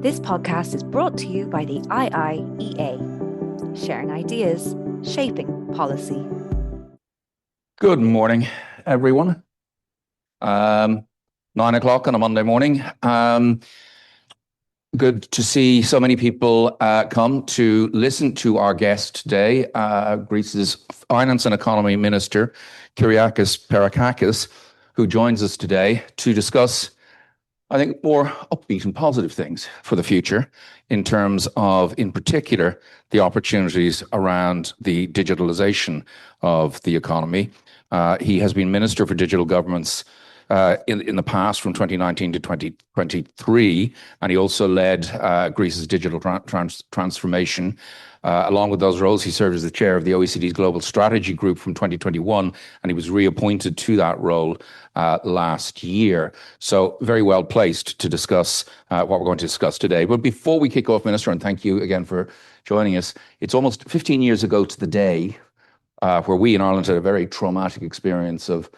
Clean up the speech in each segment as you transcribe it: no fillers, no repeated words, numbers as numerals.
This podcast is brought to you by the IIEA, sharing ideas, shaping policy. Good morning, everyone. 9 o'clock on a Monday morning. Good to see so many people come to listen to our guest today, Greece's Finance and Economy Minister, Kyriakos Pierrakakis, who joins us today to discuss, I think, more upbeat and positive things for the future in terms of, in particular, the opportunities around the digitalisation of the economy. He has been Minister for Digital Governments in the past from 2019 to 2023, and he also led Greece's digital transformation. Along with those roles, he served as the chair of the OECD's Global Strategy Group from 2021, and he was reappointed to that role last year. So very well placed to discuss what we're going to discuss today. But before we kick off, Minister, and thank you again for joining us, it's almost 15 years ago to the day where we in Ireland had a very traumatic experience of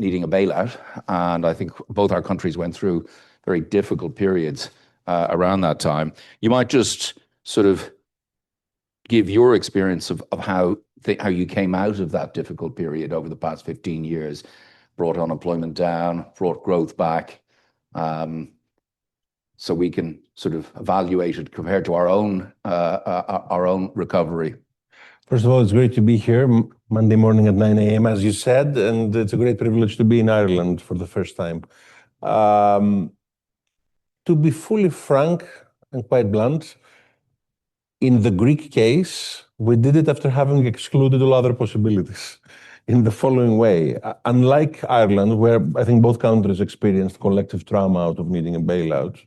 needing a bailout. And I think both our countries went through very difficult periods around that time. You might just sort of give your experience of how you came out of that difficult period over the past 15 years, brought unemployment down, brought growth back, so we can sort of evaluate it compared to our own recovery. First of all, it's great to be here Monday morning at 9 a.m., as you said, and it's a great privilege to be in Ireland for the first time. To be fully frank and quite blunt, in the Greek case, we did it after having excluded all other possibilities in the following way. Unlike Ireland, where I think both countries experienced collective trauma out of needing a bailout,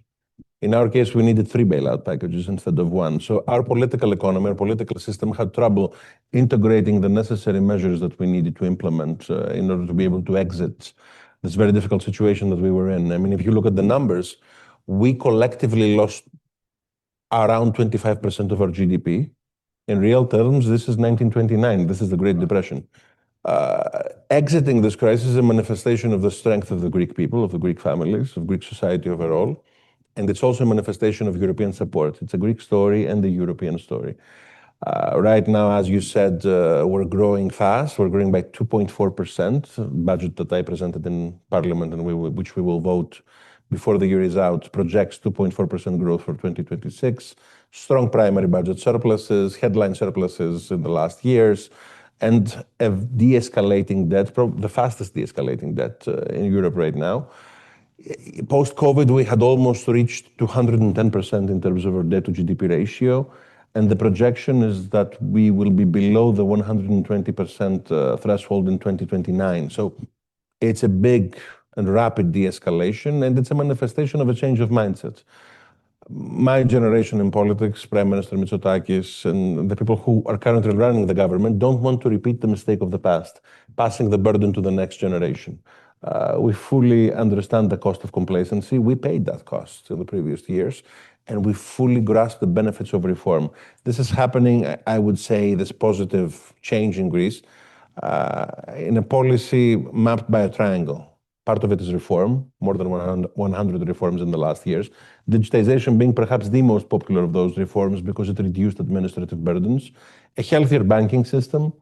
in our case, we needed 3 bailout packages instead of 1. So our political economy, our political system had trouble integrating the necessary measures that we needed to implement in order to be able to exit this very difficult situation that we were in. I mean, if you look at the numbers, we collectively lost around 25% of our GDP. In real terms, this is 1929. This is the Great Depression. Exiting this crisis is a manifestation of the strength of the Greek people, of the Greek families, of Greek society overall. And it's also a manifestation of European support. It's a Greek story and a European story. Right now, as you said, we're growing fast. We're growing by 2.4%. Budget that I presented in Parliament and which we will vote before the year is out projects 2.4% growth for 2026. Strong primary budget surpluses, headline surpluses in the last years, and a de-escalating debt, the fastest de-escalating debt in Europe right now. Post-COVID, we had almost reached 210% in terms of our debt to GDP ratio, and the projection is that we will be below the 120% threshold in 2029. So it's a big and rapid de-escalation, and it's a manifestation of a change of mindset. My generation in politics, Prime Minister Mitsotakis, and the people who are currently running the government don't want to repeat the mistake of the past, passing the burden to the next generation. We fully understand the cost of complacency. We paid that cost in the previous years, and we fully grasp the benefits of reform. This is happening, I would say, this positive change in Greece, in a policy mapped by a triangle. Part of it is reform, more than 100 reforms in the last years. Digitization being perhaps the most popular of those reforms because it reduced administrative burdens. A healthier banking system,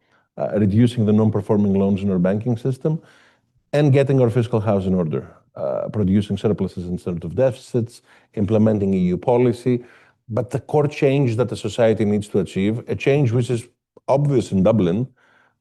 reducing the non-performing loans in our banking system, and getting our fiscal house in order, producing surpluses instead of deficits, implementing EU policy. But the core change that the society needs to achieve, a change which is obvious in Dublin,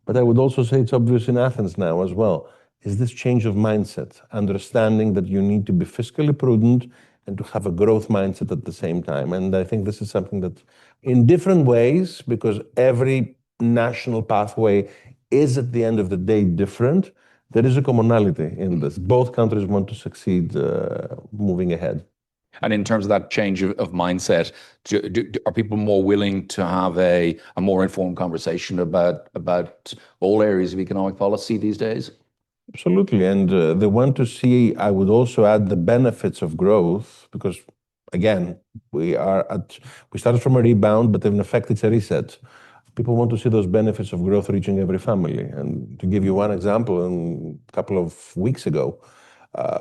but I would also say it's obvious in Athens now as well, is this change of mindset, understanding that you need to be fiscally prudent and to have a growth mindset at the same time. And I think this is something that in different ways, because every national pathway is at the end of the day different, there is a commonality in this. Both countries want to succeed moving ahead. And in terms of that change of mindset, are people more willing to have a more informed conversation about all areas of economic policy these days? Absolutely. And they want to see, I would also add, the benefits of growth, because again, we started from a rebound, but in effect, it's a reset. People want to see those benefits of growth reaching every family. And to give you one example, a couple of weeks ago,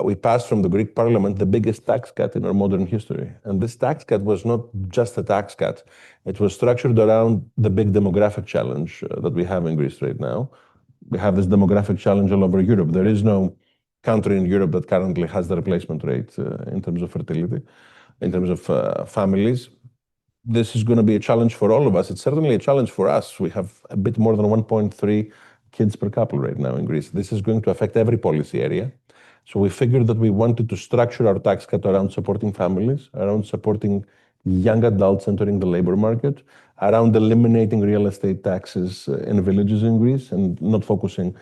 We passed from the Greek parliament the biggest tax cut in our modern history. And this tax cut was not just a tax cut. It was structured around the big demographic challenge that we have in Greece right now. We have this demographic challenge all over Europe. There is no country in Europe that currently has the replacement rate in terms of fertility, in terms of families. This is going to be a challenge for all of us. It's certainly a challenge for us. We have a bit more than 1.3 kids per couple right now in Greece. This is going to affect every policy area. So we figured that we wanted to structure our tax cut around supporting families, around supporting young adults entering the labor market, around eliminating real estate taxes in villages in Greece, and not focusing,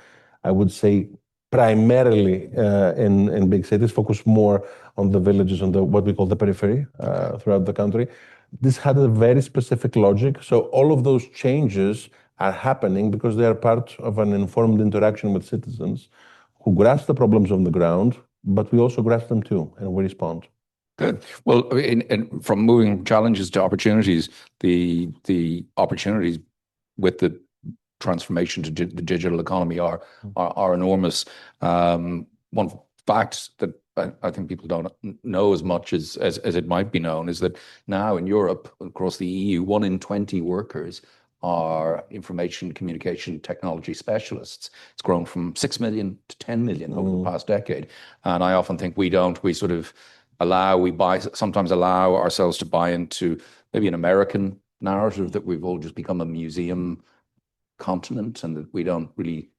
I would say, primarily in big cities, focus more on the villages, on what we call the periphery throughout the country. This had a very specific logic. So all of those changes are happening because they are part of an informed interaction with citizens who grasp the problems on the ground, but we also grasp them too, and we respond. Good. Well, from moving challenges to opportunities, the opportunities with the transformation to the digital economy are enormous. One fact that I think people don't know as much as it might be known is that now in Europe, across the EU, 1 in 20 workers are information communication technology specialists. It's grown from 6 million to 10 million over the past decade. And I often think we sometimes allow ourselves to buy into maybe an American narrative that we've all just become a museum continent and that we don't really,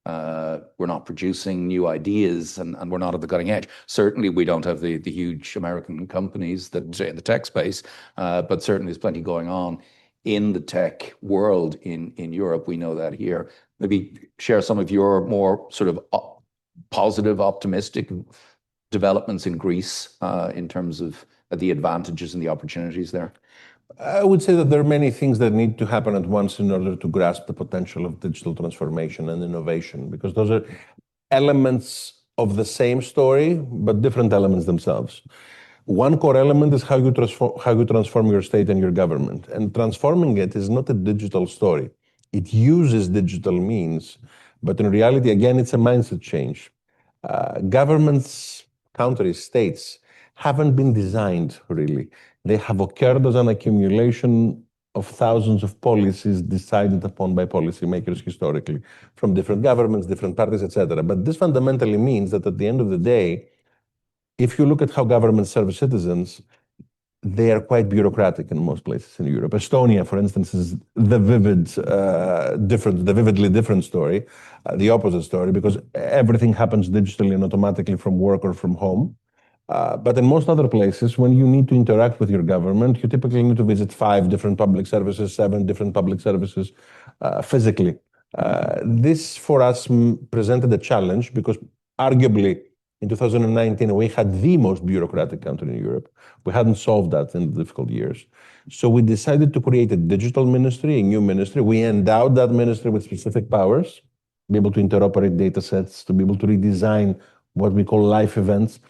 we're not producing new ideas and we're not at the cutting edge. Certainly we don't have the huge American companies that in the tech space, but certainly there's plenty going on in the tech world in Europe. We know that here. Maybe share some of your more sort of positive, optimistic developments in Greece in terms of the advantages and the opportunities there. I would say that there are many things that need to happen at once in order to grasp the potential of digital transformation and innovation, because those are elements of the same story, but different elements themselves. One core element is how you transform your state and your government. And transforming it is not a digital story. It uses digital means, but in reality, again, it's a mindset change. Governments, countries, states haven't been designed really. They have occurred as an accumulation of thousands of policies decided upon by policymakers historically, from different governments, different parties, etc. But this fundamentally means that at the end of the day, if you look at how governments serve citizens, they are quite bureaucratic in most places in Europe. Estonia, for instance, is the vividly different story, the opposite story, because everything happens digitally and automatically from work or from home. But in most other places, when you need to interact with your government, you typically need to visit 5 different public services, 7 different public services physically. This, for us, presented a challenge because arguably in 2019, we had the most bureaucratic country in Europe. We hadn't solved that in the difficult years. So we decided to create a digital ministry, a new ministry. We endowed that ministry with specific powers, to be able to interoperate data sets, to be able to redesign what we call life events.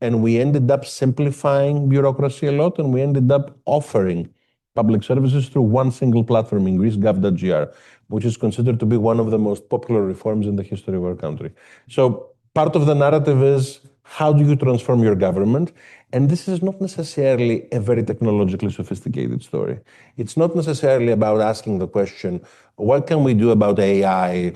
And we ended up simplifying bureaucracy a lot, and we ended up offering public services through one single platform in Greece, gov.gr, which is considered to be one of the most popular reforms in the history of our country. So part of the narrative is, how do you transform your government? And this is not necessarily a very technologically sophisticated story. It's not necessarily about asking the question, what can we do about AI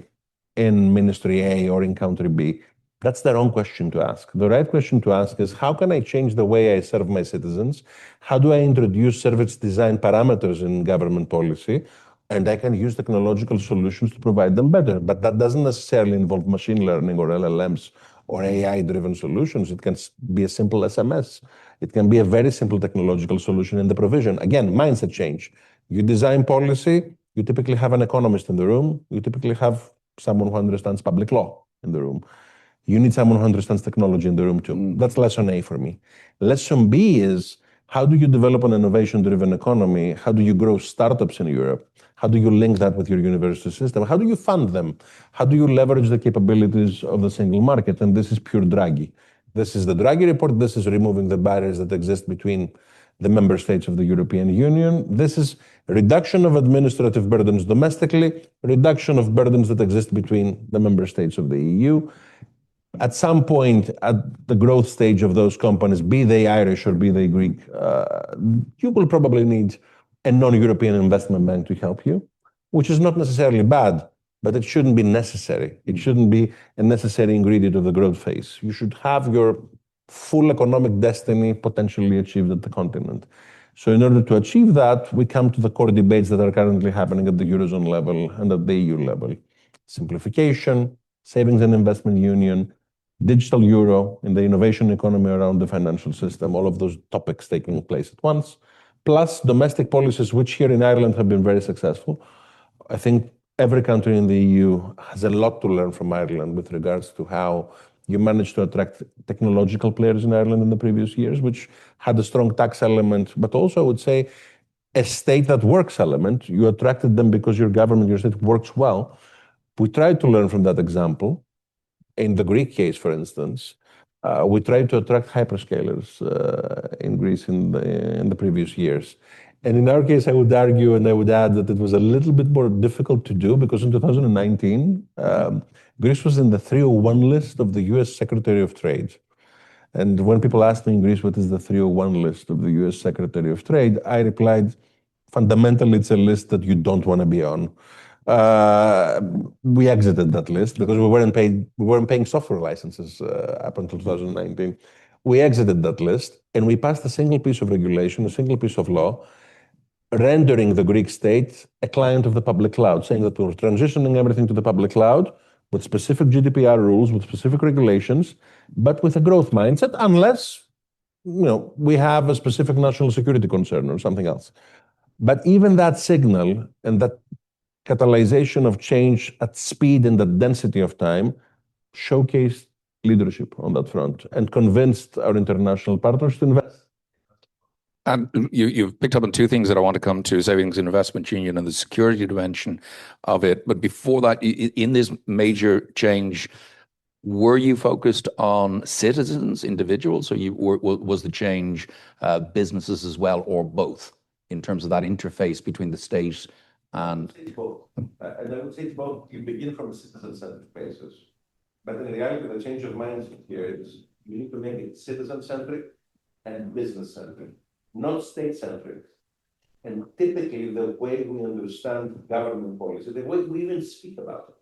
in Ministry A or in Country B? That's the wrong question to ask. The right question to ask is, how can I change the way I serve my citizens? How do I introduce service design parameters in government policy? And I can use technological solutions to provide them better. But that doesn't necessarily involve machine learning or LLMs or AI-driven solutions. It can be a simple SMS. It can be a very simple technological solution in the provision. Again, mindset change. You design policy, you typically have an economist in the room. You typically have someone who understands public law in the room. You need someone who understands technology in the room too. That's lesson A for me. Lesson B is, how do you develop an innovation-driven economy? How do you grow startups in Europe? How do you link that with your university system? How do you fund them? How do you leverage the capabilities of the single market? And this is pure Draghi. This is the Draghi report. This is removing the barriers that exist between the member states of the European Union. This is reduction of administrative burdens domestically, reduction of burdens that exist between the member states of the EU. At some point, at the growth stage of those companies, be they Irish or be they Greek, you will probably need a non-European investment bank to help you, which is not necessarily bad, but it shouldn't be necessary. It shouldn't be a necessary ingredient of the growth phase. You should have your full economic destiny potentially achieved at the continent. So in order to achieve that, we come to the core debates that are currently happening at the Eurozone level and at the EU level. Simplification, savings and investment union, digital euro in the innovation economy around the financial system, all of those topics taking place at once, plus domestic policies, which here in Ireland have been very successful. I think every country in the EU has a lot to learn from Ireland with regards to how you managed to attract technological players in Ireland in the previous years, which had a strong tax element, but also I would say a state that works element. You attracted them because your government, your state works well. We tried to learn from that example. In the Greek case, for instance, we tried to attract hyperscalers in Greece in the previous years. And in our case, I would argue and I would add that it was a little bit more difficult to do because in 2019, Greece was in the 301 list of the US Secretary of Trade. And when people asked me in Greece, what is the 301 list of the US Secretary of Trade, I replied, fundamentally, it's a list that you don't want to be on. We exited that list because we weren't paying software licenses up until 2019. We exited that list and we passed a single piece of regulation, a single piece of law, rendering the Greek state a client of the public cloud, saying that we're transitioning everything to the public cloud with specific GDPR rules, with specific regulations, but with a growth mindset, unless we have a specific national security concern or something else. But even that signal and that catalyzation of change at speed and the density of time showcased leadership on that front and convinced our international partners to invest. And you've picked up on two things that I want to come to, savings and investment union and the security dimension of it. But before that, in this major change, were you focused on citizens, individuals, or was the change businesses as well, or both, in terms of that interface between the state and... It's both. And I would say it's both. You begin from a citizen-centric basis. But in reality, the change of mindset here is you need to make it citizen-centric and business-centric, not state-centric. And typically, the way we understand government policy, the way we even speak about it,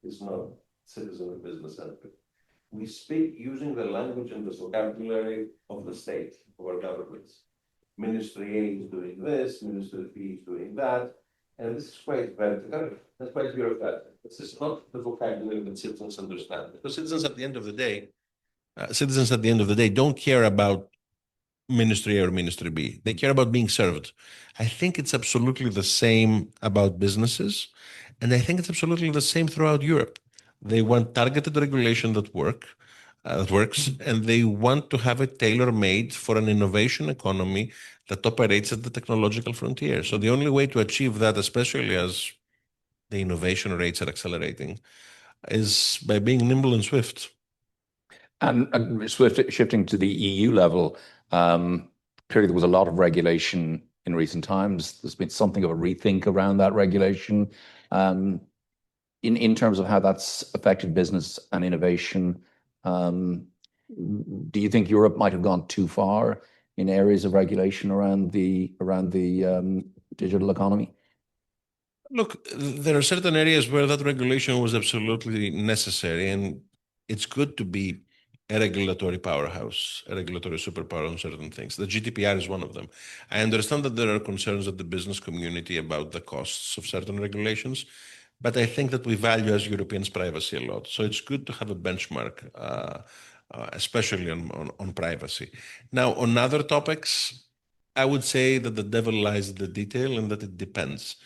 is not citizen or business-centric. We speak using the language and the vocabulary of the state, of our governments. Ministry A is doing this, Ministry B is doing that. And this is quite vertical, that's quite bureaucratic. This is not the vocabulary that citizens understand. Because citizens at the end of the day don't care about Ministry A or Ministry B. They care about being served. I think it's absolutely the same about businesses, and I think it's absolutely the same throughout Europe. They want targeted regulation that works, and they want to have it tailor-made for an innovation economy that operates at the technological frontier. So the only way to achieve that, especially as the innovation rates are accelerating, is by being nimble and swift. And shifting to the EU level, clearly there was a lot of regulation in recent times. There's been something of a rethink around that regulation. In terms of how that's affected business and innovation, do you think Europe might have gone too far in areas of regulation around the digital economy? Look, there are certain areas where that regulation was absolutely necessary, and it's good to be a regulatory powerhouse, a regulatory superpower on certain things. The GDPR is one of them. I understand that there are concerns at the business community about the costs of certain regulations, but I think that we value as Europeans privacy a lot. So it's good to have a benchmark, especially on privacy. Now, on other topics, I would say that the devil lies in the detail and that it depends.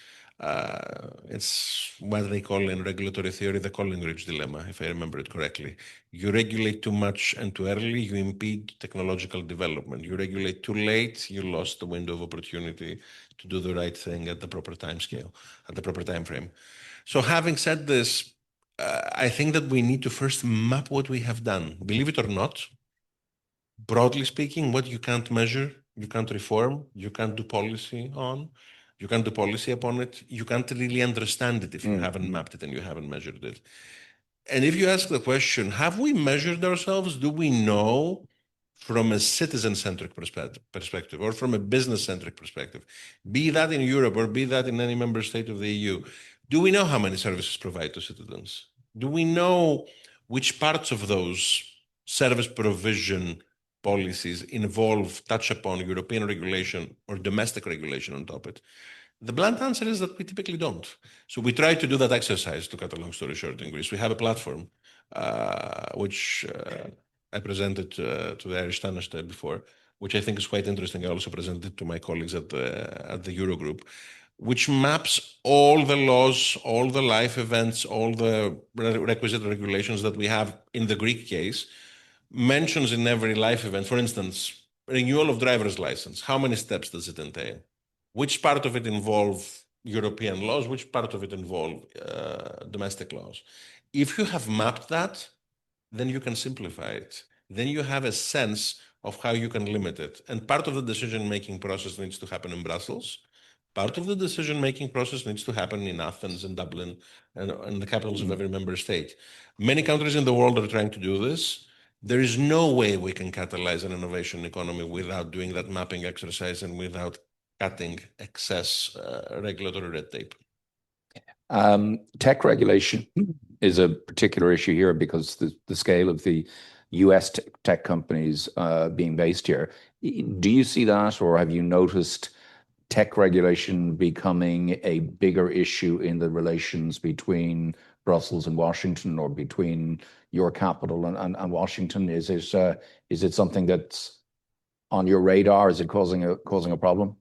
It's what they call in regulatory theory the Collingridge dilemma, if I remember it correctly. You regulate too much and too early, you impede technological development. You regulate too late, you lost the window of opportunity to do the right thing at the proper time scale, at the proper time frame. So having said this, I think that we need to first map what we have done. Believe it or not, broadly speaking, what you can't measure, you can't reform, you can't do policy on, you can't do policy upon it, you can't really understand it if you haven't mapped it and you haven't measured it. And if you ask the question, have we measured ourselves? Do we know from a citizen-centric perspective or from a business-centric perspective, be that in Europe or be that in any member state of the EU, do we know how many services provide to citizens? Do we know which parts of those service provision policies touch upon European regulation or domestic regulation on top of it? The blunt answer is that we typically don't. So we try to do that exercise, to cut a long story short, in Greece. We have a platform, which I presented to the Irish Taniste before, which I think is quite interesting. I also presented to my colleagues at the Eurogroup, which maps all the laws, all the life events, all the requisite regulations that we have in the Greek case, mentions in every life event. For instance, renewal of driver's license. How many steps does it entail? Which part of it involve European laws? Which part of it involve domestic laws? If you have mapped that, then you can simplify it. Then you have a sense of how you can limit it. And part of the decision-making process needs to happen in Brussels. Part of the decision-making process needs to happen in Athens and Dublin and the capitals of every member state. Many countries in the world are trying to do this. There is no way we can catalyze an innovation economy without doing that mapping exercise and without cutting excess regulatory red tape. Tech regulation is a particular issue here because the scale of the US tech companies being based here. Do you see that, or have you noticed tech regulation becoming a bigger issue in the relations between Brussels and Washington, or between your capital and Washington? Is it something that's on your radar? Is it causing a problem?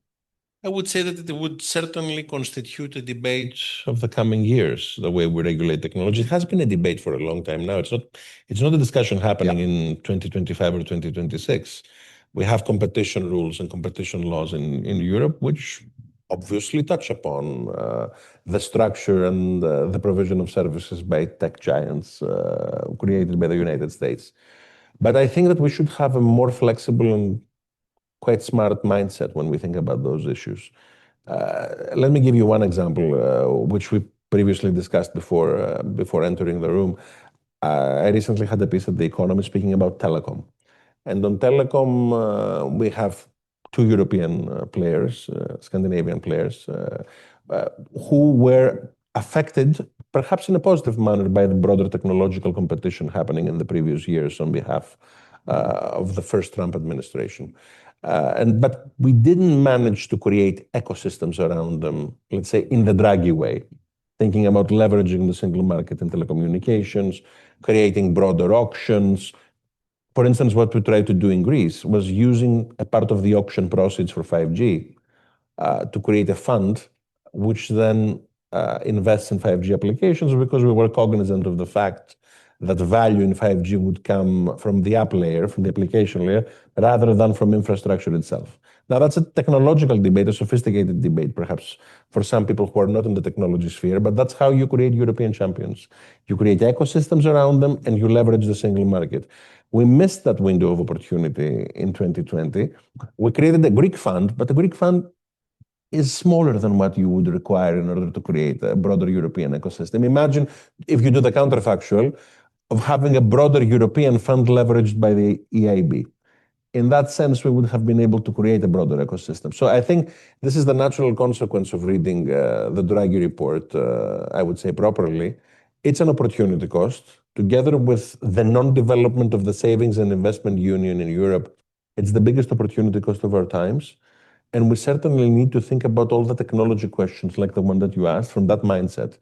I would say that it would certainly constitute a debate of the coming years, the way we regulate technology. It has been a debate for a long time now. It's not a discussion happening in 2025 or 2026. We have competition rules and competition laws in Europe, which obviously touch upon the structure and the provision of services by tech giants created by the United States. But I think that we should have a more flexible and quite smart mindset when we think about those issues. Let me give you one example, which we previously discussed before entering the room. I recently had a piece at The Economist speaking about telecom. And on telecom, we have two European players, Scandinavian players, who were affected, perhaps in a positive manner, by the broader technological competition happening in the previous years on behalf of the first Trump administration. But we didn't manage to create ecosystems around them, let's say, in the Draghi way, thinking about leveraging the single market in telecommunications, creating broader auctions. For instance, what we tried to do in Greece was using a part of the auction proceeds for 5G to create a fund, which then invests in 5G applications, because we were cognizant of the fact that value in 5G would come from the app layer, from the application layer, rather than from infrastructure itself. Now, that's a technological debate, a sophisticated debate, perhaps, for some people who are not in the technology sphere, but that's how you create European champions. You create ecosystems around them, and you leverage the single market. We missed that window of opportunity in 2020. We created a Greek fund, but the Greek fund is smaller than what you would require in order to create a broader European ecosystem. Imagine, if you do the counterfactual, of having a broader European fund leveraged by the EIB. In that sense, we would have been able to create a broader ecosystem. So I think this is the natural consequence of reading the Draghi report, I would say properly. It's an opportunity cost. Together with the non-development of the savings and investment union in Europe, it's the biggest opportunity cost of our times. And we certainly need to think about all the technology questions like the one that you asked from that mindset.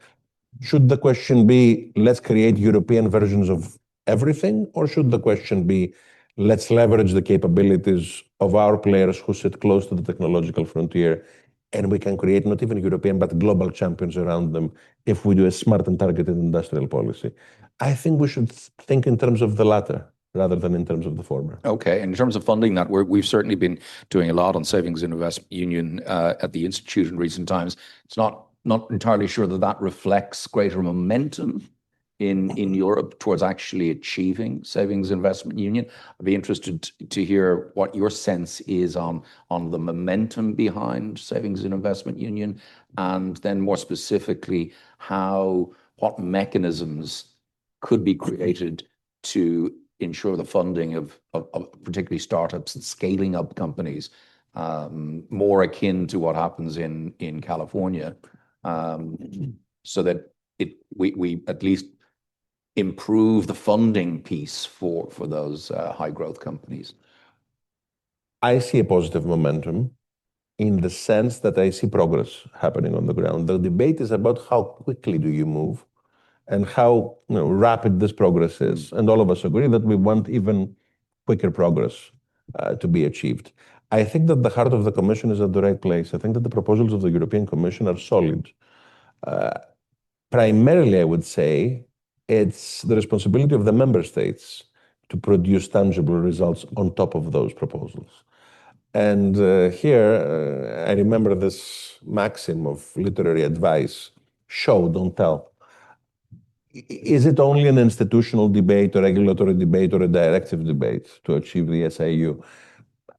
Should the question be, let's create European versions of everything? Or should the question be, let's leverage the capabilities of our players who sit close to the technological frontier, and we can create not even European, but global champions around them if we do a smart and targeted industrial policy? I think we should think in terms of the latter rather than in terms of the former. Okay. In terms of funding that, we've certainly been doing a lot on Savings and Investment Union at the Institute in recent times. It's not entirely sure that reflects greater momentum in Europe towards actually achieving Savings Investment Union. I'd be interested to hear what your sense is on the momentum behind Savings and Investment Union, and then more specifically, what mechanisms could be created to ensure the funding of particularly startups and scaling up companies, more akin to what happens in California, so that we at least improve the funding piece for those high growth companies? I see a positive momentum in the sense that I see progress happening on the ground. The debate is about how quickly do you move and how rapid this progress is. And all of us agree that we want even quicker progress to be achieved. I think that the heart of the Commission is at the right place. I think that the proposals of the European Commission are solid. Primarily, I would say, it's the responsibility of the member states to produce tangible results on top of those proposals. And here, I remember this maxim of literary advice: show, don't tell. Is it only an institutional debate, a regulatory debate, or a directive debate to achieve the SIU?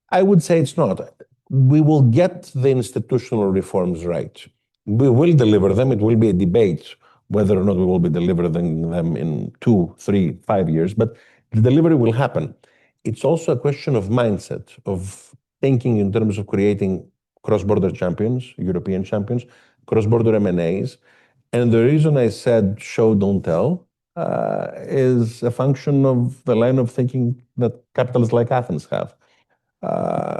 I would say it's not. We will get the institutional reforms right. We will deliver them. It will be a debate whether or not we will be delivering them in 2, 3, 5 years, but the delivery will happen. It's also a question of mindset, of thinking in terms of creating cross-border champions, European champions, cross-border M&As. And the reason I said show, don't tell, is a function of the line of thinking that capitalists like Athens have.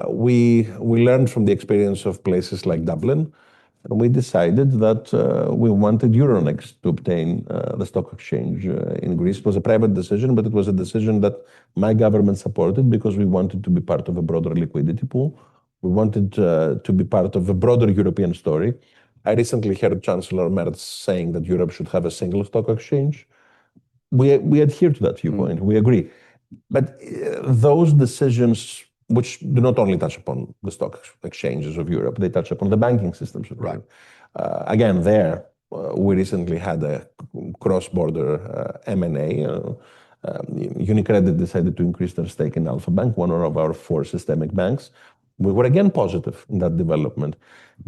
We learned from the experience of places like Dublin, and we decided that we wanted Euronext to obtain the stock exchange in Greece. It was a private decision, but it was a decision that my government supported because we wanted to be part of a broader liquidity pool. We wanted to be part of a broader European story. I recently heard Chancellor Merz saying that Europe should have a single stock exchange. We adhere to that viewpoint. We agree. But those decisions, which do not only touch upon the stock exchanges of Europe, they touch upon the banking systems of Europe. Again, we recently had a cross-border M&A. UniCredit decided to increase their stake in Alpha Bank, one of our 4 systemic banks. We were again positive in that development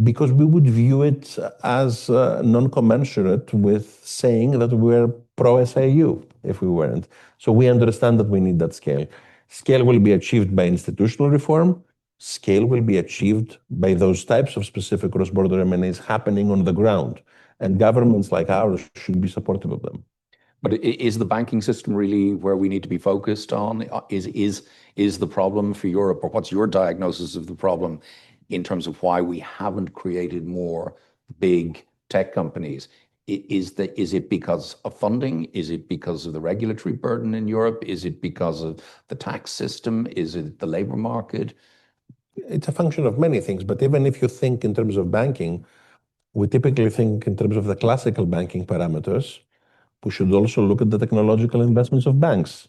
because we would view it as non-commensurate with saying that we're pro-SIU if we weren't. So we understand that we need that scale. Scale will be achieved by institutional reform. Scale will be achieved by those types of specific cross-border M&As happening on the ground. And governments like ours should be supportive of them. But is the banking system really where we need to be focused on? Is the problem for Europe, or what's your diagnosis of the problem in terms of why we haven't created more big tech companies? Is it because of funding? Is it because of the regulatory burden in Europe? Is it because of the tax system? Is it the labor market? It's a function of many things. But even if you think in terms of banking, we typically think in terms of the classical banking parameters. We should also look at the technological investments of banks.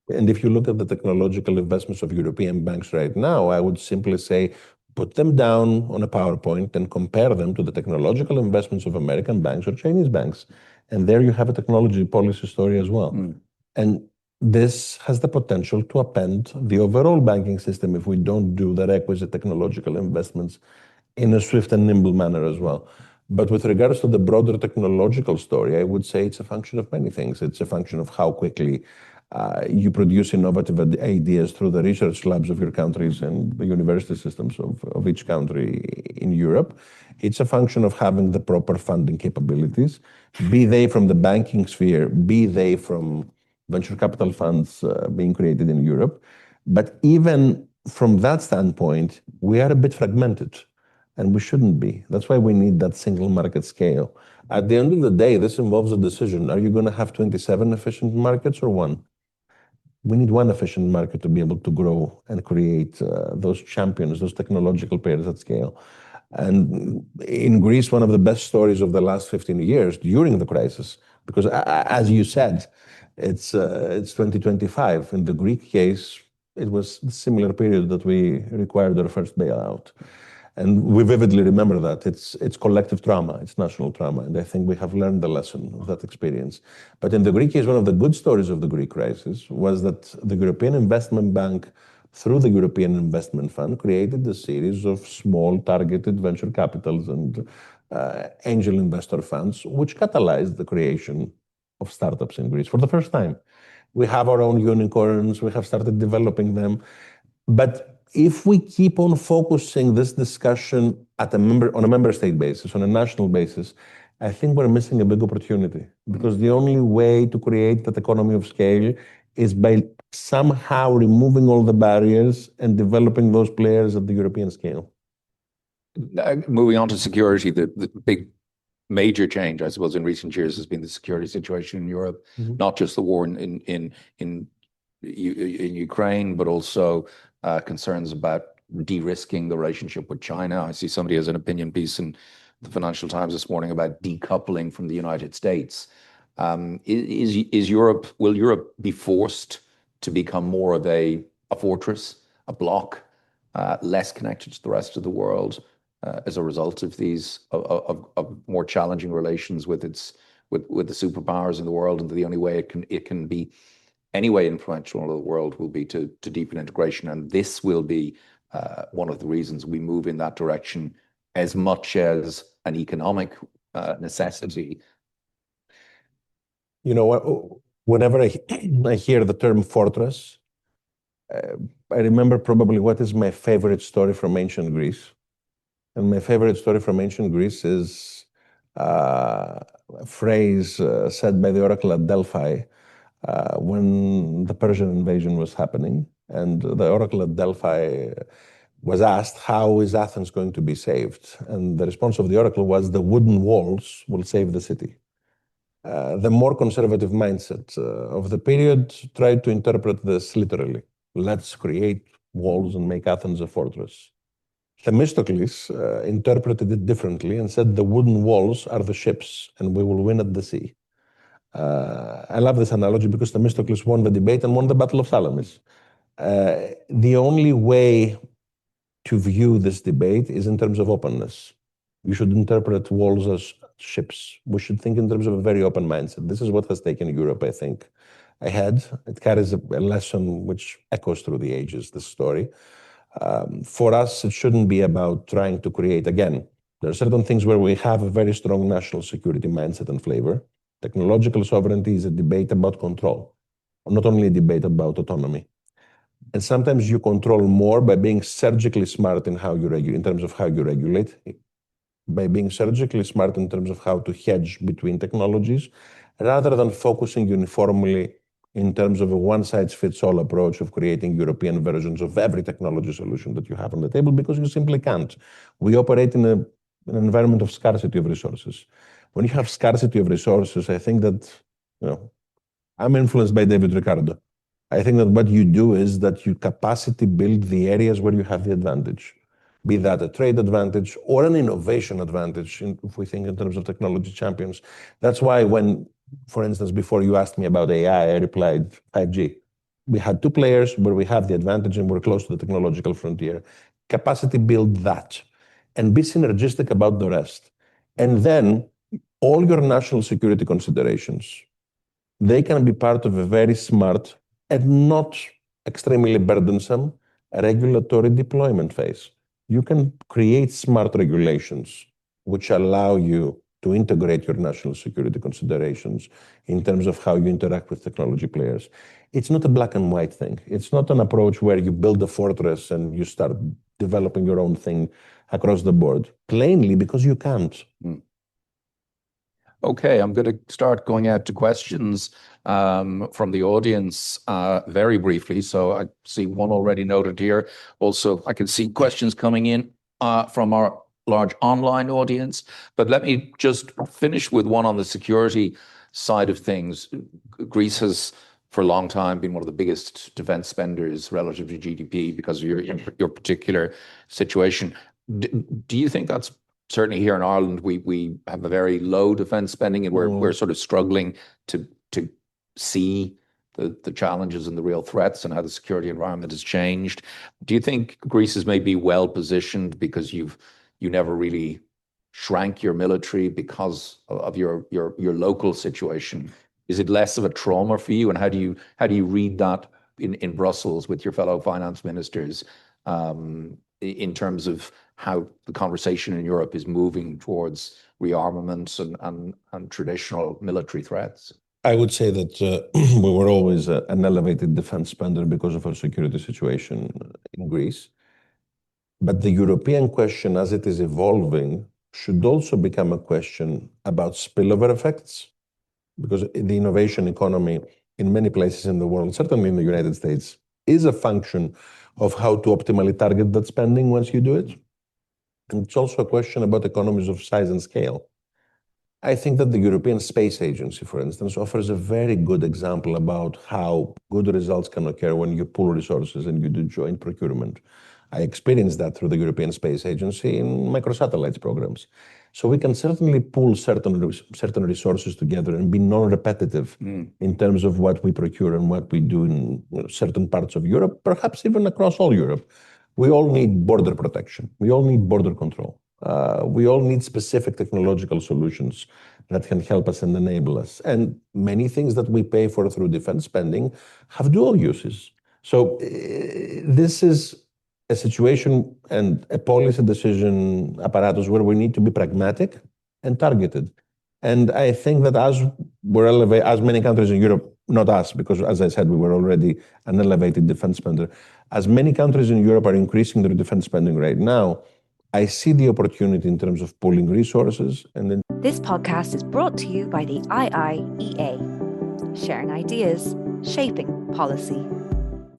And if you look at the technological investments of European banks right now, I would simply say, put them down on a PowerPoint and compare them to the technological investments of American banks or Chinese banks. And there you have a technology policy story as well. And this has the potential to upend the overall banking system if we don't do the requisite technological investments in a swift and nimble manner as well. But with regards to the broader technological story, I would say it's a function of many things. It's a function of how quickly you produce innovative ideas through the research labs of your countries and the university systems of each country in Europe. It's a function of having the proper funding capabilities, be they from the banking sphere, be they from venture capital funds being created in Europe. But even from that standpoint, we are a bit fragmented. And we shouldn't be. That's why we need that single market scale. At the end of the day, this involves a decision. Are you going to have 27 efficient markets or 1? We need 1 efficient market to be able to grow and create those champions, those technological players at scale. And in Greece, one of the best stories of the last 15 years during the crisis, because as you said, it's 2025. In the Greek case, it was a similar period that we required our first bailout. And we vividly remember that. It's collective trauma, it's national trauma. And I think we have learned the lesson of that experience. But in the Greek case, one of the good stories of the Greek crisis was that the European Investment Bank, through the European Investment Fund, created a series of small targeted venture capitals and angel investor funds, which catalyzed the creation of startups in Greece for the first time. We have our own unicorns, we have started developing them. But if we keep on focusing this discussion on a member state basis, on a national basis, I think we're missing a big opportunity, because the only way to create that economy of scale is by somehow removing all the barriers and developing those players at the European scale. Moving on to security, the big major change, I suppose, in recent years has been the security situation in Europe, not just the war in Ukraine, but also concerns about de-risking the relationship with China. I see somebody has an opinion piece in the Financial Times this morning about decoupling from the United States. Will Europe be forced to become more of a fortress, a bloc, less connected to the rest of the world as a result of these of more challenging relations with the superpowers in the world, and the only way it can be any way influential in the world will be to deepen integration, and this will be one of the reasons we move in that direction as much as an economic necessity. You know, whenever I hear the term fortress, I remember probably what is my favorite story from ancient Greece. And my favorite story from ancient Greece is a phrase said by the oracle at Delphi when the Persian invasion was happening. And the oracle at Delphi was asked, how is Athens going to be saved? And the response of the oracle was, the wooden walls will save the city. The more conservative mindset of the period tried to interpret this literally. Let's create walls and make Athens a fortress. Themistocles interpreted it differently and said the wooden walls are the ships and we will win at the sea. I love this analogy because Themistocles won the debate and won the Battle of Salamis. The only way to view this debate is in terms of openness. You should interpret walls as ships. We should think in terms of a very open mindset. This is what has taken Europe, I think, ahead. It carries a lesson which echoes through the ages, this story. For us, it shouldn't be about trying to create, again, there are certain things where we have a very strong national security mindset and flavor. Technological sovereignty is a debate about control, not only a debate about autonomy. And sometimes you control more by being surgically smart in how you in terms of how you regulate, by being surgically smart in terms of how to hedge between technologies, rather than focusing uniformly in terms of a one-size-fits-all approach of creating European versions of every technology solution that you have on the table, because you simply can't. We operate in an environment of scarcity of resources. When you have scarcity of resources, I think that, I'm influenced by David Ricardo. I think that what you do is that you capacity build the areas where you have the advantage, be that a trade advantage or an innovation advantage, if we think in terms of technology champions. That's why when, for instance, before you asked me about AI, I replied 5G. We had two players where we have the advantage and we're close to the technological frontier. Capacity build that and be synergistic about the rest. And then all your national security considerations, they can be part of a very smart and not extremely burdensome regulatory deployment phase. You can create smart regulations which allow you to integrate your national security considerations in terms of how you interact with technology players. It's not a black and white thing. It's not an approach where you build a fortress and you start developing your own thing across the board, plainly because you can't. Okay, I'm going to start going out to questions from the audience very briefly. So I see one already noted here. Also, I can see questions coming in from our large online audience. But let me just finish with one on the security side of things. Greece has, for a long time, been one of the biggest defense spenders relative to GDP because of your particular situation. Do you think that's certainly here in Ireland, we have a very low defense spending, and we're sort of struggling to see the challenges and the real threats and how the security environment has changed? Do you think Greece is maybe well positioned because you never really shrank your military because of your local situation? Is it less of a trauma for you, and how do you read that in Brussels with your fellow finance ministers in terms of how the conversation in Europe is moving towards rearmaments and traditional military threats? I would say that we were always an elevated defense spender because of our security situation in Greece. But the European question, as it is evolving, should also become a question about spillover effects, because the innovation economy in many places in the world, certainly in the United States, is a function of how to optimally target that spending once you do it. And it's also a question about economies of size and scale. I think that the European Space Agency, for instance, offers a very good example about how good results can occur when you pool resources and you do joint procurement. I experienced that through the European Space Agency in microsatellites programs. So we can certainly pool certain resources together and be non-repetitive in terms of what we procure and what we do in certain parts of Europe, perhaps even across all Europe. We all need border protection. We all need border control. We all need specific technological solutions that can help us and enable us. And many things that we pay for through defense spending have dual uses. So this is a situation and a policy decision apparatus where we need to be pragmatic and targeted. And I think that as many countries in Europe, not us, because as I said, we were already an elevated defense spender, as many countries in Europe are increasing their defense spending right now, I see the opportunity in terms of pooling resources. And then This podcast is brought to you by the IIEA, sharing ideas, shaping policy.